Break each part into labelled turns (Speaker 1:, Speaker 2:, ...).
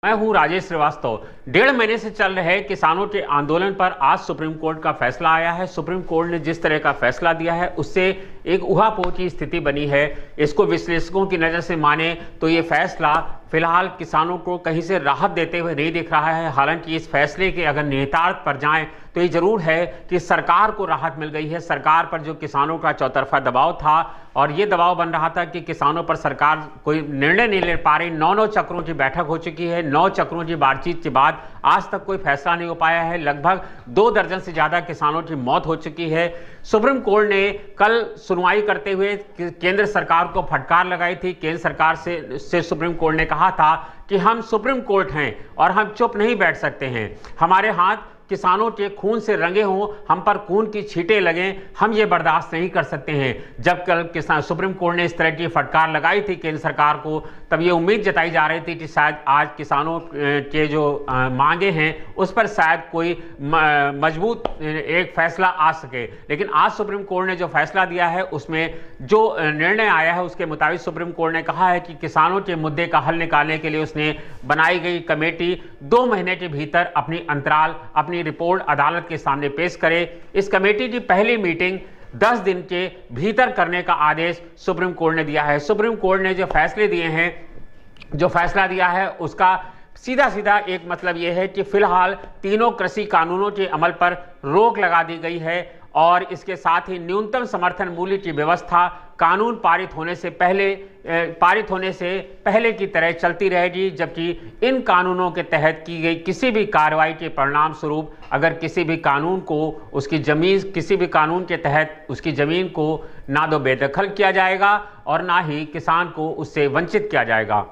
Speaker 1: मैं हूं राजेश श्रीवास्तव। 1.5 महीने से चल रहे किसानों के आंदोलन पर आज सुप्रीम कोर्ट का फैसला आया है। सुप्रीम कोर्ट ने जिस तरह का फैसला दिया है उससे एक उहापोह की स्थिति बनी है। इसको विश्लेषकों की नज़र से माने तो ये फैसला फिलहाल किसानों को कहीं से राहत देते हुए नहीं दिख रहा है। हालांकि इस फैसले के अगर निहितार्थ पर जाएं तो ये जरूर है कि सरकार को राहत मिल गई है। सरकार पर जो किसानों का चौतरफा दबाव था और ये दबाव बन रहा था कि किसानों पर सरकार कोई निर्णय नहीं ले पा रही। 9 चक्रों की बैठक हो चुकी है। 9 चक्रों की बातचीत के बाद आज तक कोई फैसला नहीं हो पाया है। लगभग 2 दर्जन से ज्यादा किसानों की मौत हो चुकी है। सुप्रीम कोर्ट ने कल सुनवाई करते हुए केंद्र सरकार को फटकार लगाई थी। केंद्र सरकार से सुप्रीम कोर्ट ने कहा था कि हम सुप्रीम कोर्ट हैं और हम चुप नहीं बैठ सकते हैं। हमारे हाथ किसानों के खून से रंगे हों, हम पर खून की छींटे लगें, हम ये बर्दाश्त नहीं कर सकते हैं। जब कल किसान सुप्रीम कोर्ट ने इस तरह की फटकार लगाई थी केंद्र सरकार को, तब ये उम्मीद जताई जा रही थी कि शायद आज किसानों के जो मांगे हैं उस पर शायद कोई मजबूत एक फैसला आ सके। लेकिन आज सुप्रीम कोर्ट ने जो फैसला दिया है उसमें जो निर्णय आया है उसके मुताबिक सुप्रीम कोर्ट ने कहा है कि किसानों के मुद्दे का हल निकालने के लिए उसने बनाई गई कमेटी 2 महीने के भीतर अपनी रिपोर्ट अदालत के सामने पेश करे। इस कमेटी की पहली मीटिंग 10 दिन के भीतर करने का आदेश सुप्रीम कोर्ट ने दिया है। सुप्रीम कोर्ट ने जो फैसला दिया है उसका सीधा सीधा एक मतलब यह है कि फिलहाल तीनों कृषि कानूनों के अमल पर रोक लगा दी गई है और इसके साथ ही न्यूनतम समर्थन मूल्य की व्यवस्था कानून पारित होने से पहले की तरह चलती रहेगी। जबकि इन कानूनों के तहत की गई किसी भी कार्रवाई के परिणाम स्वरूप अगर किसी भी कानून के तहत उसकी जमीन को ना तो बेदखल किया जाएगा और ना ही किसान को उससे वंचित किया जाएगा।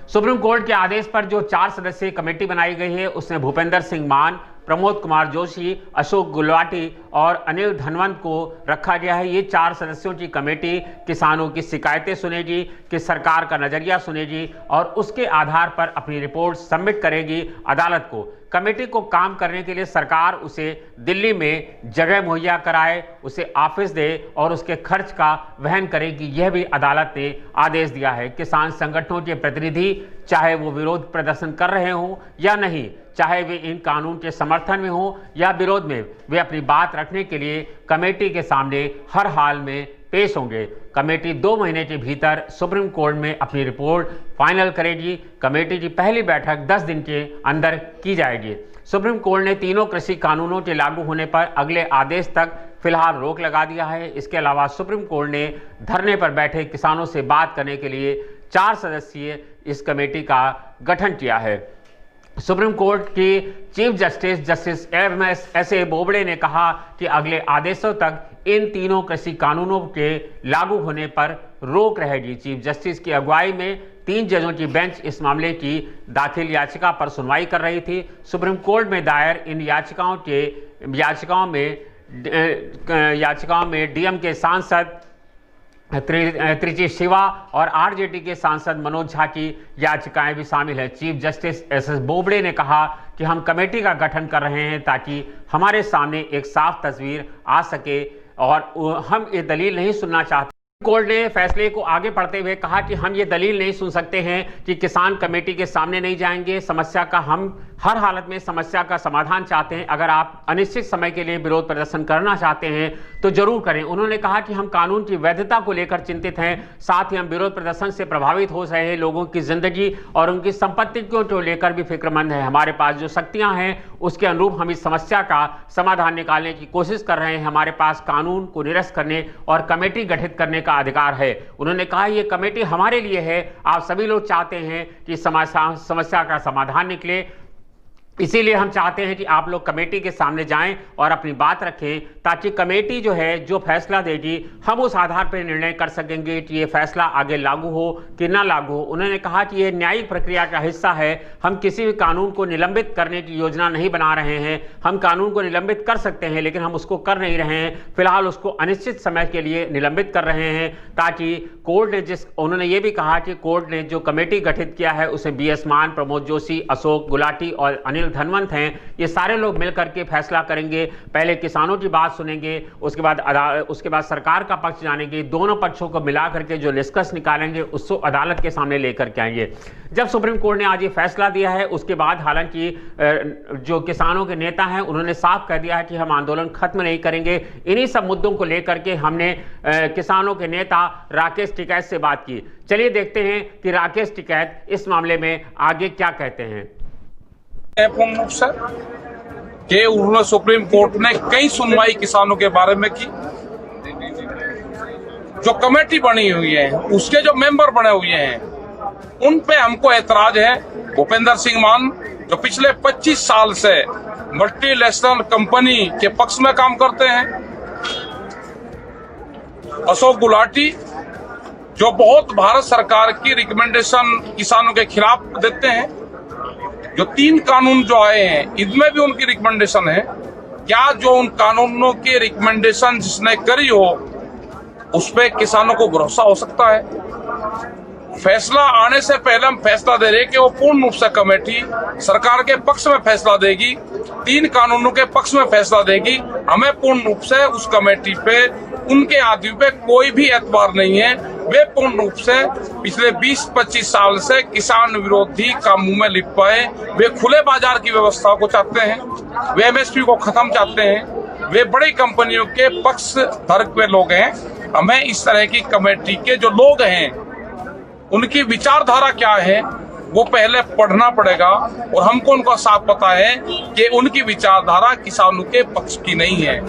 Speaker 1: सुप्रीम कोर्ट के आदेश पर जो 4 सदस्यीय कमेटी बनाई गई है उसमें भूपेंद्र सिंह मान, प्रमोद कुमार जोशी, अशोक गुलाटी और अनिल धनवंत को रखा गया है। ये 4 सदस्यों की कमेटी किसानों की शिकायतें सुनेगी, कि सरकार का नजरिया सुनेगी और उसके आधार पर अपनी रिपोर्ट सबमिट करेगी अदालत को। कमेटी को काम करने के लिए सरकार उसे दिल्ली में जगह मुहैया कराए, उसे ऑफिस दे और उसके खर्च का वहन करेगी, यह भी अदालत ने आदेश दिया है। किसान संगठनों के प्रतिनिधि चाहे वो विरोध प्रदर्शन कर रहे हों या नहीं, चाहे वे इन कानून के समर्थन में हो या विरोध में, वे अपनी बात रखने के लिए कमेटी के सामने हर हाल में पेश होंगे। कमेटी 2 महीने के भीतर सुप्रीम कोर्ट में अपनी रिपोर्ट फाइनल करेगी। कमेटी की पहली बैठक 10 दिन के अंदर की जाएगी। सुप्रीम कोर्ट ने तीनों कृषि कानूनों के लागू होने पर अगले आदेश तक फिलहाल रोक लगा दिया है। इसके अलावा सुप्रीम कोर्ट ने धरने पर बैठे किसानों से बात करने के लिए 4 सदस्यीय इस कमेटी का गठन किया है। सुप्रीम कोर्ट की चीफ जस्टिस एस.ए. बोबड़े ने कहा कि अगले आदेशों तक इन तीनों कृषि कानूनों के लागू होने पर रोक रहेगी। चीफ जस्टिस की अगुवाई में 3 जजों की बेंच इस मामले की दाखिल याचिका पर सुनवाई कर रही थी। सुप्रीम कोर्ट में दायर इन याचिकाओं में डीएम के सांसद त्रिची शिवा और आरजेडी के सांसद मनोज झा की याचिकाएं भी शामिल है। Chief justice SS. बोबड़े ने कहा कि हम कमेटी का गठन कर रहे हैं ताकि हमारे सामने एक साफ तस्वीर आ सके और हम ये दलील नहीं सुनना चाहते। कोर्ट ने फैसले को आगे बढ़ते हुए कहा कि हम ये दलील नहीं सुन सकते हैं कि किसान कमेटी के सामने नहीं जाएंगे। हम हर हालत में समस्या का समाधान चाहते हैं। अगर आप अनिश्चित समय के लिए विरोध प्रदर्शन करना चाहते हैं तो जरूर करें। उन्होंने कहा कि हम कानून की वैधता को लेकर चिंतित हैं, साथ ही हम विरोध प्रदर्शन से प्रभावित हो रहे लोगों की जिंदगी और उनकी संपत्ति को लेकर भी फिक्रमंद है। हमारे पास जो शक्तियां हैं उसके अनुरूप हम इस समस्या का समाधान निकालने की कोशिश कर रहे हैं। हमारे पास कानून को निरस्त करने और कमेटी गठित करने का अधिकार है। उन्होंने कहा ये कमेटी हमारे लिए है, आप सभी लोग चाहते हैं कि समस्या का समाधान निकले, इसीलिए हम चाहते हैं कि आप लोग कमेटी के सामने जाएं और अपनी बात रखें ताकि कमेटी जो है जो फैसला देगी हम उस आधार पर निर्णय कर सकेंगे कि ये फैसला आगे लागू हो कि ना लागू हो। उन्होंने कहा कि ये न्यायिक प्रक्रिया का हिस्सा है। हम किसी भी कानून को निलंबित करने की योजना नहीं बना रहे हैं। हम कानून को निलंबित कर सकते हैं लेकिन हम उसको कर नहीं रहे हैं। फिलहाल उसको अनिश्चित समय के लिए निलंबित कर रहे हैं ताकि उन्होंने ये भी कहा कि कोर्ट ने जो कमेटी गठित किया है उसे बी.एस. मान, प्रमोद जोशी, अशोक गुलाटी और अनिल धनवंत हैं, ये सारे लोग मिलकर के फैसला करेंगे। पहले किसानों की बात सुनेंगे, उसके बाद सरकार का पक्ष जानेंगे, दोनों पक्षों को मिला करके जो निष्कर्ष निकालेंगे उसको अदालत के सामने लेकर के आएंगे। जब सुप्रीम कोर्ट ने आज ये फैसला दिया है, उसके बाद हालांकि जो किसानों के नेता हैं उन्होंने साफ कह दिया है कि हम आंदोलन खत्म नहीं करेंगे। इन्हीं सब मुद्दों को लेकर के हमने किसानों के नेता राकेश टिकैत से बात की। चलिए देखते हैं कि राकेश टिकैत इस मामले में आगे क्या कहते हैं।
Speaker 2: पूर्ण रूप से कि उन्होंने सुप्रीम कोर्ट ने कई सुनवाई किसानों के बारे में की। जो कमेटी बनी हुई है उसके जो मेंबर बने हुए हैं उन पे हमको ऐतराज है। भूपेंद्र सिंह मान जो पिछले 25 साल से मल्टीनेशनल कंपनी के पक्ष में काम करते हैं, अशोक गुलाटी जो बहुत भारत सरकार की रिकमेंडेशन किसानों के खिलाफ देते हैं, जो 3 कानून जो आए हैं इनमें भी उनकी रिकमेंडेशन है। क्या जो उन कानूनों की रिकमेंडेशन जिसने करी हो उस पर किसानों को भरोसा हो सकता है? फैसला आने से पहले हम फैसला दे रहे कि वो पूर्ण रूप से कमेटी सरकार के पक्ष में फैसला देगी, 3 कानूनों के पक्ष में फैसला देगी। हमें पूर्ण रूप से उस कमेटी पे, उनके आदमी पे कोई भी एतबार नहीं है। वे पूर्ण रूप से पिछले 20-25 साल से किसान विरोधी कामों में लिप पाए। वे खुले बाजार की व्यवस्था को चाहते हैं, वे एमएसपी को खत्म चाहते हैं, वे बड़ी कंपनियों के पक्ष धर्म पे लोग हैं। हमें इस तरह की कमेटी के जो लोग हैं उनकी विचारधारा क्या है वो पहले पढ़ना पड़ेगा, और हमको उनका साफ पता है कि उनकी विचारधारा किसानों के पक्ष की नहीं है।